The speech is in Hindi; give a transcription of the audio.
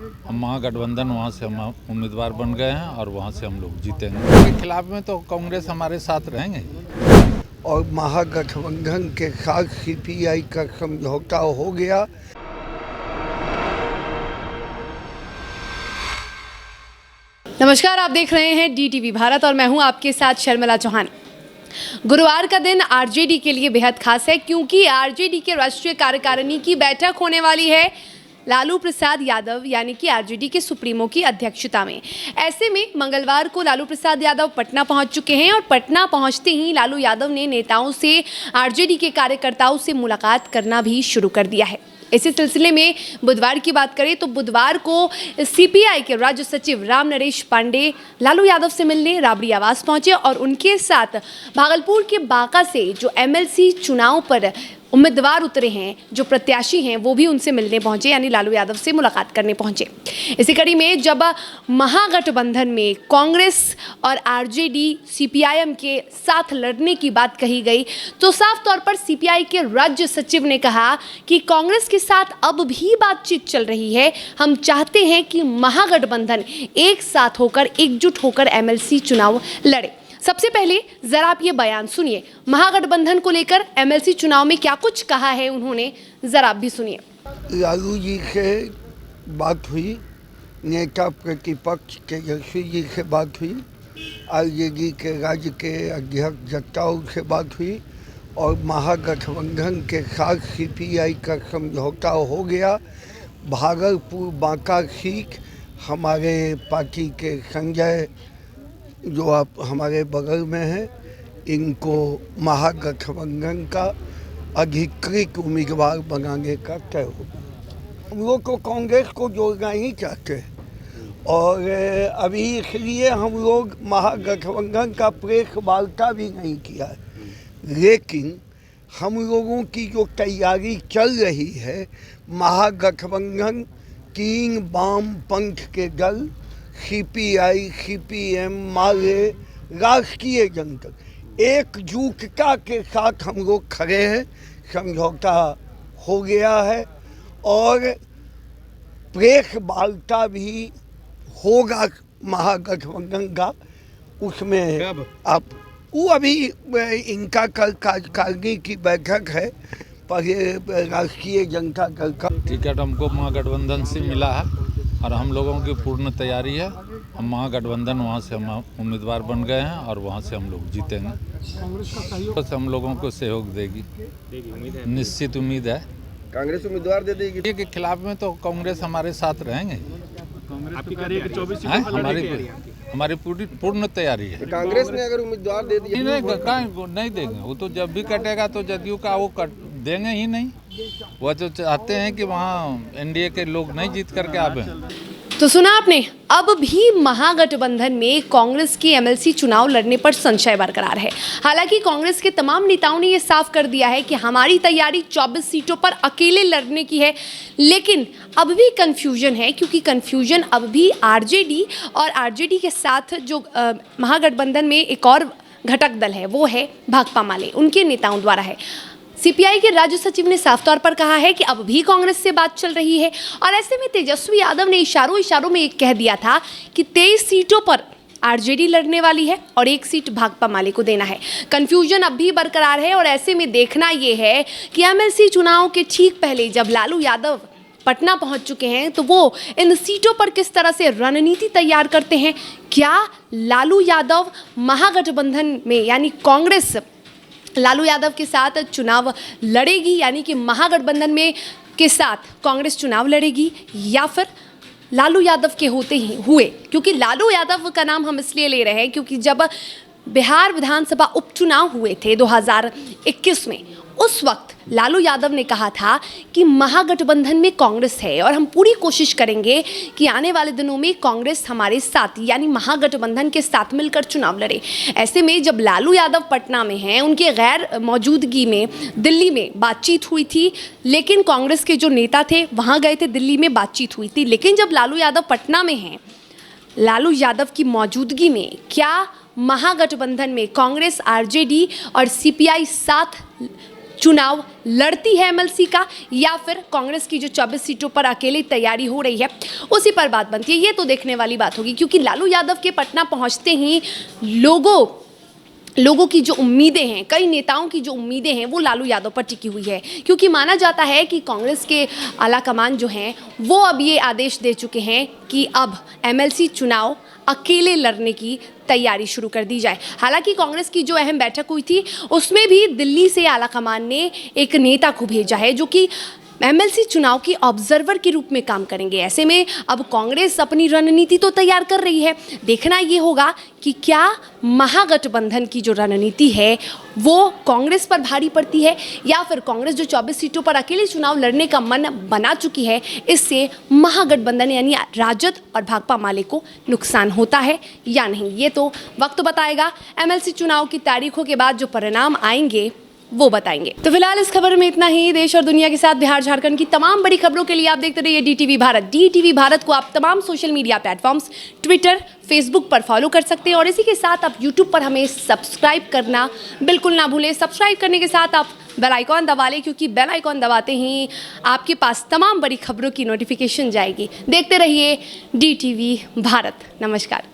हम महागठबंधन वहाँ से हम उम्मीदवार बन गए हैं और वहाँ से हम लोग जीतेंगे। इसके खिलाफ में तो कांग्रेस हमारे साथ रहेंगे और महागठबंधन के साथ सीपीआई का समझौता हो गया। नमस्कार, आप देख रहे हैं DTV भारत और मैं हूं आपके साथ शर्मिला चौहान। गुरुवार का दिन आरजेडी के लिए बेहद खास है क्योंकि आरजेडी के राष्ट्रीय कार्यकारिणी की बैठक होने वाली है लालू प्रसाद यादव यानी कि आरजेडी के सुप्रीमो की अध्यक्षता में। ऐसे में मंगलवार को लालू प्रसाद यादव पटना पहुंच चुके हैं और पटना पहुंचते ही लालू यादव ने नेताओं से, आरजेडी के कार्यकर्ताओं से मुलाकात करना भी शुरू कर दिया है। इसी सिलसिले में बुधवार की बात करें तो बुधवार को सीपीआई के राज्य सचिव राम नरेश पांडे लालू यादव से मिलने राबड़ी आवास पहुंचे और उनके साथ भागलपुर के बांका से जो एमएलसी चुनाव पर उम्मीदवार उतरे हैं, जो प्रत्याशी हैं, वो भी उनसे मिलने पहुंचे, यानी लालू यादव से मुलाकात करने पहुंचे। इसी कड़ी में जब महागठबंधन में कांग्रेस और आरजेडी सीपीआईएम के साथ लड़ने की बात कही गई तो साफ तौर पर सीपीआई के राज्य सचिव ने कहा कि कांग्रेस के साथ अब भी बातचीत चल रही है। हम चाहते हैं कि महागठबंधन एक साथ होकर, एकजुट होकर एमएलसी चुनाव लड़े। सबसे पहले जरा आप ये बयान सुनिए, महागठबंधन को लेकर एमएलसी चुनाव में क्या कुछ कहा है उन्होंने, जरा आप भी सुनिए। लालू जी से बात हुई, नेता प्रतिपक्ष तेजस्वी जी से बात हुई, आरजेडी के राज्य के अध्यक्ष जट्टाऊ से बात हुई और महागठबंधन के साथ सीपीआई का समझौता हो गया। भागलपुर बांका सीट हमारे पार्टी के संजय जो आप हमारे बगल में हैं, इनको महागठबंधन का अधिकृत उम्मीदवार बनाने का तय हो गया। हम लोग को कांग्रेस को जोड़ना ही चाहते हैं और अभी इसलिए हम लोग महागठबंधन का प्रेस वार्ता भी नहीं किया है, लेकिन हम लोगों की जो तैयारी चल रही है, महागठबंधन तीन वामपंथ के दल सीपीआई, सीपीएम, माले, राष्ट्रीय जनता एकजुटता के साथ हम लोग खड़े हैं। समझौता हो गया है और प्रेस वार्ता भी होगा महागठबंधन का। उसमें आप वो अभी इनका कार्यकारिणी की बैठक है, पहले राष्ट्रीय जनता दल का टिकट हमको महागठबंधन से मिला है और हम लोगों की पूर्ण तैयारी है। हम महागठबंधन वहाँ से हम उम्मीदवार बन गए हैं और वहाँ से हम लोग जीतेंगे। कांग्रेस का सहयोग हम लोगों को सहयोग देगी, निश्चित उम्मीद है। कांग्रेस उम्मीदवार दे देगी। के खिलाफ में तो कांग्रेस हमारे साथ रहेंगे। हमारी पूर्ण तैयारी है। कांग्रेस ने अगर उम्मीदवार दे दिया नहीं देंगे, वो तो जब भी कटेगा तो जदयू का वो देंगे ही नहीं। वो तो चाहते हैं कि वहाँ एनडीए के लोग नहीं जीत करके आवे। तो सुना आपने, अब भी महागठबंधन में कांग्रेस की एमएलसी चुनाव लड़ने पर संशय बरकरार है। हालांकि कांग्रेस के तमाम नेताओं ने यह साफ कर दिया है कि हमारी तैयारी 24 सीटों पर अकेले लड़ने की है, लेकिन अब भी कंफ्यूजन है क्योंकि कंफ्यूजन अब भी आरजेडी और आरजेडी के साथ जो महागठबंधन में एक और घटक दल है वो है भाकपा माले, उनके नेताओं द्वारा है। सीपीआई के राज्य सचिव ने साफ तौर पर कहा है कि अब भी कांग्रेस से बात चल रही है और ऐसे में तेजस्वी यादव ने इशारों में एक कह दिया था कि 23 सीटों पर आरजेडी लड़ने वाली है और 1 सीट भाकपा माले को देना है। कंफ्यूजन अब भी बरकरार है और ऐसे में देखना ये है कि एमएलसी चुनाव के ठीक पहले जब लालू यादव पटना पहुंच चुके हैं तो वो इन सीटों पर किस तरह से रणनीति तैयार करते हैं। क्या लालू यादव महागठबंधन में यानी कांग्रेस लालू यादव के साथ चुनाव लड़ेगी, यानी कि महागठबंधन में के साथ कांग्रेस चुनाव लड़ेगी, या फिर लालू यादव के होते ही हुए, क्योंकि लालू यादव का नाम हम इसलिए ले रहे हैं क्योंकि जब बिहार विधानसभा उपचुनाव हुए थे 2021 में, उस वक्त लालू यादव ने कहा था कि महागठबंधन में कांग्रेस है और हम पूरी कोशिश करेंगे कि आने वाले दिनों में कांग्रेस हमारे साथ यानी महागठबंधन के साथ मिलकर चुनाव लड़े। ऐसे में जब लालू यादव पटना में हैं, उनके गैर मौजूदगी में दिल्ली में बातचीत हुई थी, लेकिन कांग्रेस के जो नेता थे वहाँ गए थे, दिल्ली में बातचीत हुई थी, लेकिन जब लालू यादव पटना में हैं, लालू यादव की मौजूदगी में क्या महागठबंधन में कांग्रेस, आरजेडी और सीपीआई साथ चुनाव लड़ती है एमएलसी का, या फिर कांग्रेस की जो 24 सीटों पर अकेले तैयारी हो रही है उसी पर बात बनती है। ये तो देखने वाली बात होगी, क्योंकि लालू यादव के पटना पहुंचते ही लोगों की जो उम्मीदें हैं, कई नेताओं की जो उम्मीदें हैं वो लालू यादव पर टिकी हुई है, क्योंकि माना जाता है कि कांग्रेस के आलाकमान जो हैं वो अब ये आदेश दे चुके हैं कि अब एमएलसी चुनाव अकेले लड़ने की तैयारी शुरू कर दी जाए। हालांकि कांग्रेस की जो अहम बैठक हुई थी उसमें भी दिल्ली से आलाकमान ने एक नेता को भेजा है जो कि एमएलसी चुनाव की ऑब्जर्वर के रूप में काम करेंगे। ऐसे में अब कांग्रेस अपनी रणनीति तो तैयार कर रही है, देखना ये होगा कि क्या महागठबंधन की जो रणनीति है वो कांग्रेस पर भारी पड़ती है, या फिर कांग्रेस जो 24 सीटों पर अकेले चुनाव लड़ने का मन बना चुकी है, इससे महागठबंधन यानी राजद और भाकपा माले को नुकसान होता है या नहीं। ये तो वक्त बताएगा। एमएलसी चुनाव की तारीखों के बाद जो परिणाम आएंगे वो बताएंगे। तो फिलहाल इस खबर में इतना ही। देश और दुनिया के साथ बिहार झारखंड की तमाम बड़ी खबरों के लिए आप देखते रहिए DTV भारत। DTV भारत को आप तमाम social media platforms Twitter, Facebook पर फॉलो कर सकते हैं, और इसी के साथ आप यूट्यूब पर हमें सब्सक्राइब करना बिल्कुल ना भूलें। सब्सक्राइब करने के साथ आप बेल आइकॉन दबा लें, क्योंकि बेल आइकॉन दबाते ही आपके पास तमाम बड़ी खबरों की नोटिफिकेशन जाएगी। देखते रहिए DTV भारत। नमस्कार।